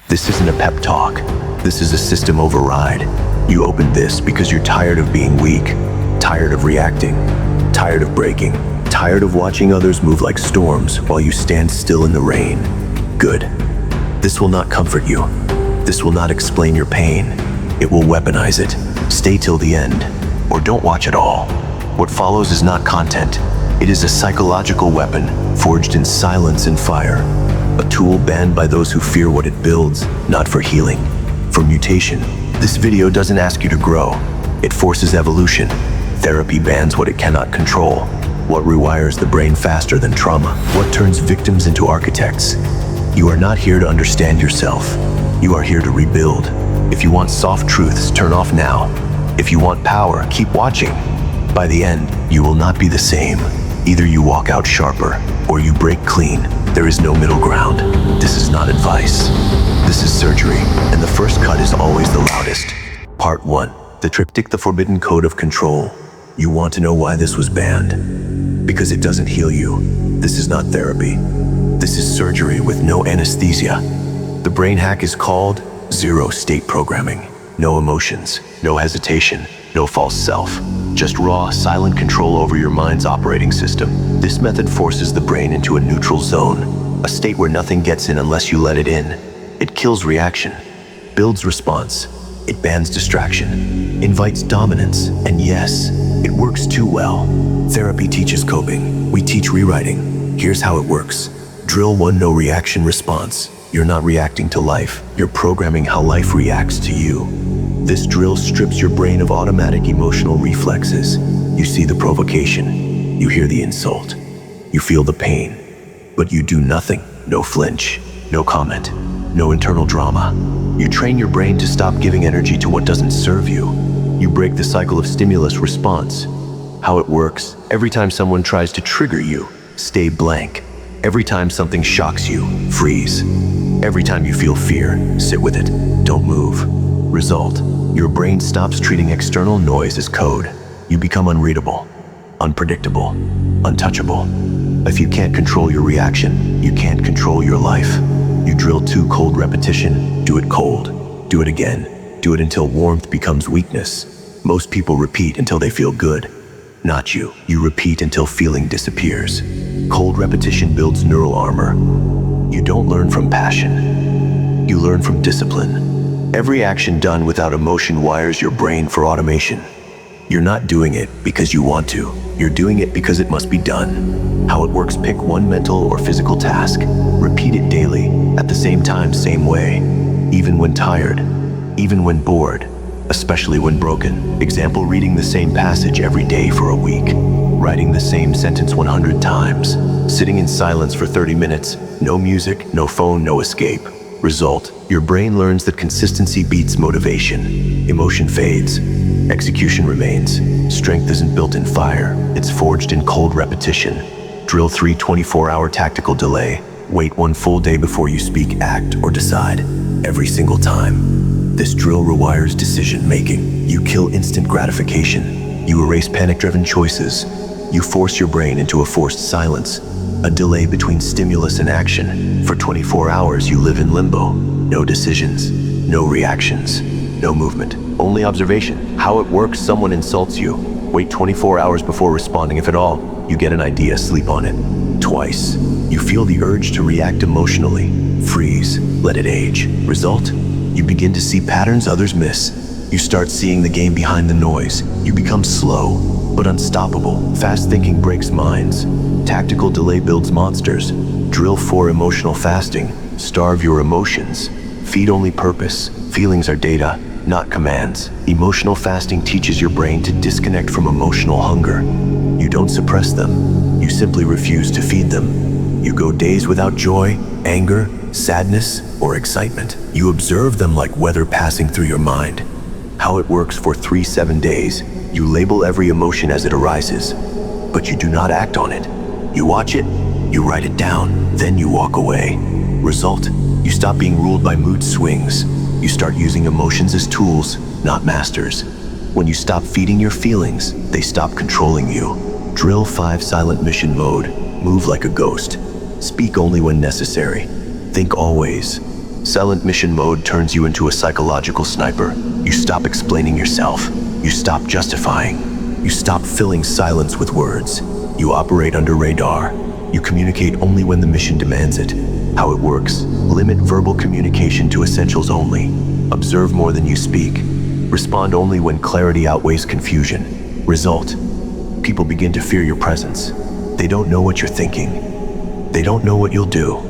This isn't a pep talk. This is a system override. You opened this because you're tired of being weak, tired of reacting, tired of breaking, tired of watching others move like storms while you stand still in the rain. Good. This will not comfort you. This will not explain your pain. It will weaponize it. Stay till the end, or don't watch at all. What follows is not content. It is a psychological weapon forged in silence and fire. A tool banned by those who fear what it builds, not for healing, for mutation. This video doesn't ask you to grow. It forces evolution. Therapy bans what it cannot control. What rewires the brain faster than trauma? What turns victims into architects? You are not here to understand yourself. You are here to rebuild. If you want soft truths, turn off now. If you want power, keep watching. By the end, you will not be the same. Either you walk out sharper, or you break clean. There is no middle ground. This is not advice. This is surgery, and the first cut is always the loudest. Part 1. The triptych, the forbidden code of control. You want to know why this was banned? Because it doesn't heal you. This is not therapy. This is surgery with no anesthesia. The brain hack is called zero state programming. No emotions, no hesitation, no false self. Just raw, silent control over your mind's operating system. This method forces the brain into a neutral zone, a state where nothing gets in unless you let it in. It kills reaction, builds response. It bans distraction, invites dominance, and yes, it works too well. Therapy teaches coping. We teach rewriting. Here's how it works. Drill 1, no reaction response. You're not reacting to life. You're programming how life reacts to you. This drill strips your brain of automatic emotional reflexes. You see the provocation. You hear the insult. You feel the pain. But you do nothing. No flinch. No comment. No internal drama. You train your brain to stop giving energy to what doesn't serve you. You break the cycle of stimulus response. How it works: every time someone tries to trigger you, stay blank. Every time something shocks you, freeze. Every time you feel fear, sit with it. Don't move. Result: your brain stops treating external noise as code. You become unreadable, unpredictable, untouchable. If you can't control your reaction, you can't control your life. You drill 2, cold repetition. Do it cold. Do it again. Do it until warmth becomes weakness. Most people repeat until they feel good. Not you. You repeat until feeling disappears. Cold repetition builds neural armor. You don't learn from passion. You learn from discipline. Every action done without emotion wires your brain for automation. You're not doing it because you want to. You're doing it because it must be done. How it works: pick one mental or physical task. Repeat it daily, at the same time, same way. Even when tired, even when bored, especially when broken. Example: reading the same passage every day for a week. Writing the same sentence 100 times. Sitting in silence for 30 minutes. No music, no phone, no escape. Result: your brain learns that consistency beats motivation. Emotion fades. Execution remains. Strength isn't built in fire. It's forged in cold repetition. Drill 3, 24-hour tactical delay. Wait 1 full day before you speak, act, or decide. Every single time. This drill rewires decision-making. You kill instant gratification. You erase panic-driven choices. You force your brain into a forced silence, a delay between stimulus and action. For 24 hours, you live in limbo. No decisions, no reactions, no movement, only observation. How it works: someone insults you. Wait 24 hours before responding, if at all. You get an idea, sleep on it. Twice. You feel the urge to react emotionally. Freeze, let it age. Result: you begin to see patterns others miss. You start seeing the game behind the noise. You become slow, but unstoppable. Fast thinking breaks minds. Tactical delay builds monsters. Drill 4, emotional fasting. Starve your emotions. Feed only purpose. Feelings are data, not commands. Emotional fasting teaches your brain to disconnect from emotional hunger. You don't suppress them. You simply refuse to feed them. You go days without joy, anger, sadness, or excitement. You observe them like weather passing through your mind. How it works: for 3-7 days, you label every emotion as it arises, but you do not act on it. You watch it, you write it down, then you walk away. Result: you stop being ruled by mood swings. You start using emotions as tools, not masters. When you stop feeding your feelings, they stop controlling you. Drill 5, silent mission mode. Move like a ghost. Speak only when necessary. Think always. Silent mission mode turns you into a psychological sniper. You stop explaining yourself. You stop justifying. You stop filling silence with words. You operate under radar. You communicate only when the mission demands it. How it works: limit verbal communication to essentials only. Observe more than you speak. Respond only when clarity outweighs confusion. Result: people begin to fear your presence. They don't know what you're thinking. They don't know what you'll do.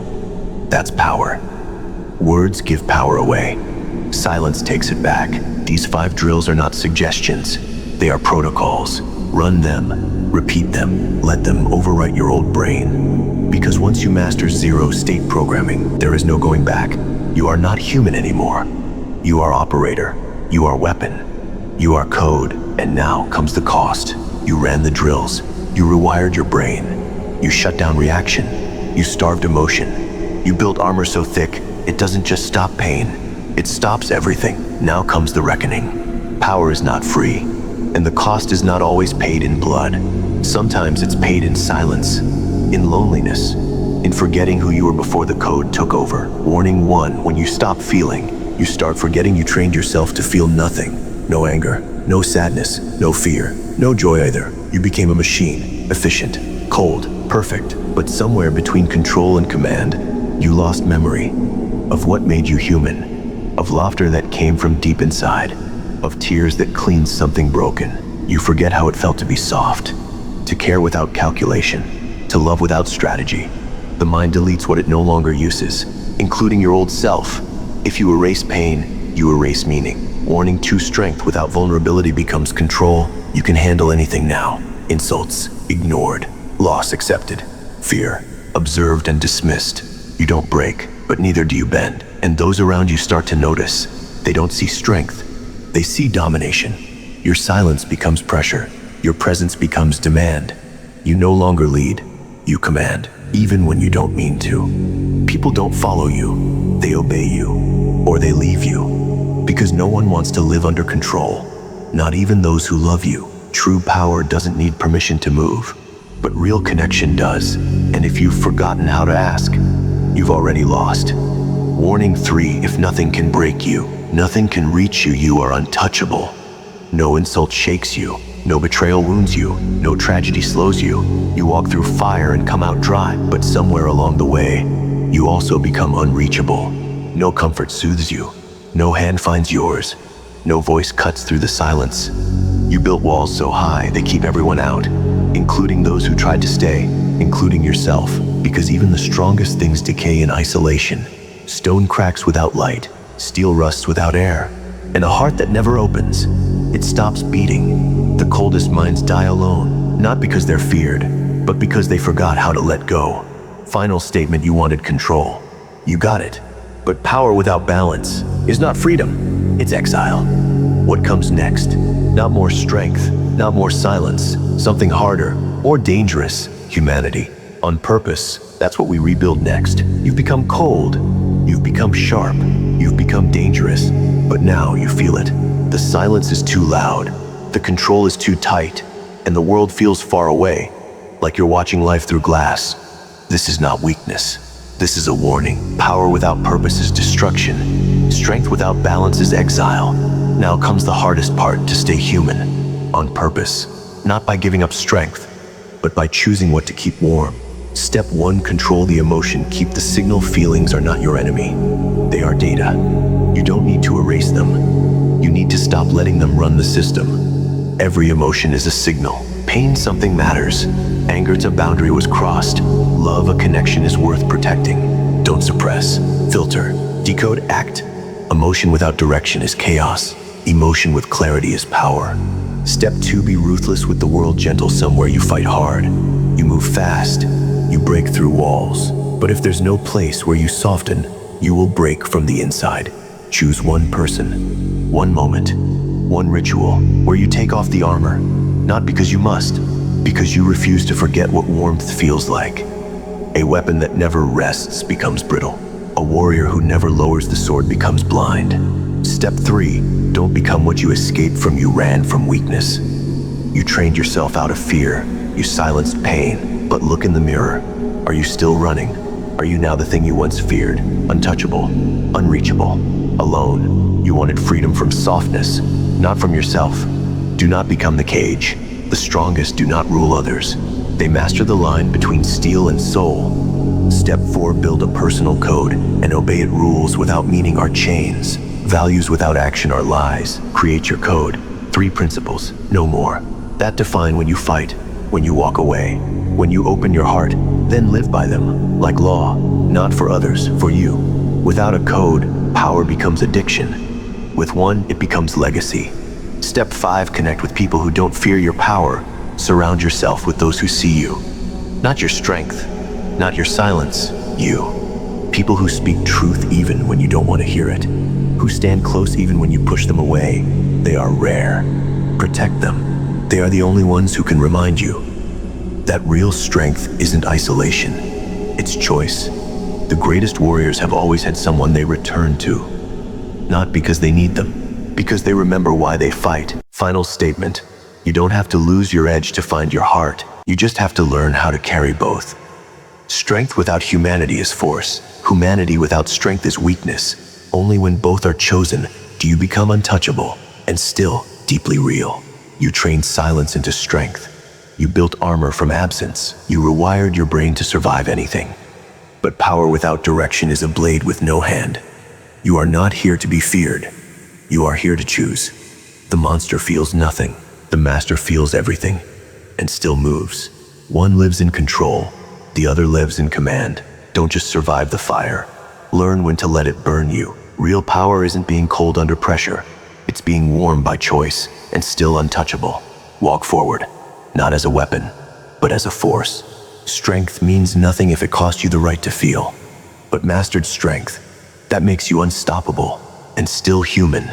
That's power. Words give power away. Silence takes it back. These 5 drills are not suggestions. They are protocols. Run them, repeat them, let them overwrite your old brain. Because once you master zero-state programming, there is no going back. You are not human anymore. You are operator. You are weapon. You are code. And now comes the cost. You ran the drills. You rewired your brain. You shut down reaction. You starved emotion. You built armor so thick, it doesn't just stop pain. It stops everything. Now comes the reckoning. Power is not free. And the cost is not always paid in blood. Sometimes it's paid in silence, in loneliness, in forgetting who you were before the code took over. Warning 1, when you stop feeling, you start forgetting you trained yourself to feel nothing. No anger, no sadness, no fear, no joy either. You became a machine, efficient, cold, perfect. But somewhere between control and command, you lost memory of what made you human, of laughter that came from deep inside, of tears that cleaned something broken. You forget how it felt to be soft, to care without calculation, to love without strategy. The mind deletes what it no longer uses, including your old self. If you erase pain, you erase meaning. Warning 2, strength without vulnerability becomes control. You can handle anything now. Insults ignored, loss accepted, fear observed and dismissed. You don't break, but neither do you bend. And those around you start to notice. They don't see strength. They see domination. Your silence becomes pressure. Your presence becomes demand. You no longer lead. You command, even when you don't mean to. People don't follow you. They obey you. Or they leave you. Because no one wants to live under control. Not even those who love you. True power doesn't need permission to move. But real connection does. And if you've forgotten how to ask, you've already lost. Warning 3, if nothing can break you, nothing can reach you, you are untouchable. No insult shakes you. No betrayal wounds you. No tragedy slows you. You walk through fire and come out dry, but somewhere along the way, you also become unreachable. No comfort soothes you. No hand finds yours. No voice cuts through the silence. You built walls so high they keep everyone out, including those who tried to stay, including yourself, because even the strongest things decay in isolation. Stone cracks without light, steel rusts without air, and a heart that never opens, it stops beating. The coldest minds die alone, not because they're feared, but because they forgot how to let go. Final statement: you wanted control. You got it. But power without balance is not freedom, it's exile. What comes next? Not more strength, not more silence, something harder or dangerous: humanity. On purpose, that's what we rebuild next. You've become cold, you've become sharp, you've become dangerous, but now you feel it. The silence is too loud, the control is too tight, and the world feels far away, like you're watching life through glass. This is not weakness. This is a warning. Power without purpose is destruction. Strength without balance is exile. Now comes the hardest part: to stay human, on purpose, not by giving up strength, but by choosing what to keep warm. Step 1, control the emotion. Keep the signal. Feelings are not your enemy. They are data. You don't need to erase them. You need to stop letting them run the system. Every emotion is a signal. Pain, something matters. Anger, it's a boundary was crossed. Love, a connection is worth protecting. Don't suppress. Filter. Decode. Act. Emotion without direction is chaos. Emotion with clarity is power. Step 2, be ruthless with the world. Gentle somewhere, you fight hard. You move fast. You break through walls. But if there's no place where you soften, you will break from the inside. Choose one person, one moment, one ritual, where you take off the armor. Not because you must, because you refuse to forget what warmth feels like. A weapon that never rests becomes brittle. A warrior who never lowers the sword becomes blind. Step 3, don't become what you escaped from. You ran from weakness. You trained yourself out of fear. You silenced pain. But look in the mirror. Are you still running? Are you now the thing you once feared? Untouchable, unreachable, alone. You wanted freedom from softness, not from yourself. Do not become the cage. The strongest do not rule others. They master the line between steel and soul. Step 4, build a personal code and obey it. Rules without meaning are chains. Values without action are lies. Create your code. 3 principles, no more. That define when you fight, when you walk away, when you open your heart, then live by them, like law, not for others, for you. Without a code, power becomes addiction. With one, it becomes legacy. Step 5, connect with people who don't fear your power. Surround yourself with those who see you. Not your strength, not your silence, you. People who speak truth even when you don't want to hear it. Who stand close even when you push them away. They are rare. Protect them. They are the only ones who can remind you that real strength isn't isolation, it's choice. The greatest warriors have always had someone they return to. Not because they need them, because they remember why they fight. Final statement. You don't have to lose your edge to find your heart. You just have to learn how to carry both. Strength without humanity is force. Humanity without strength is weakness. Only when both are chosen do you become untouchable and still deeply real. You trained silence into strength. You built armor from absence. You rewired your brain to survive anything. But power without direction is a blade with no hand. You are not here to be feared. You are here to choose. The monster feels nothing. The master feels everything and still moves. One lives in control. The other lives in command. Don't just survive the fire. Learn when to let it burn you. Real power isn't being cold under pressure. It's being warm by choice and still untouchable. Walk forward, not as a weapon, but as a force. Strength means nothing if it costs you the right to feel. But mastered strength, that makes you unstoppable and still human.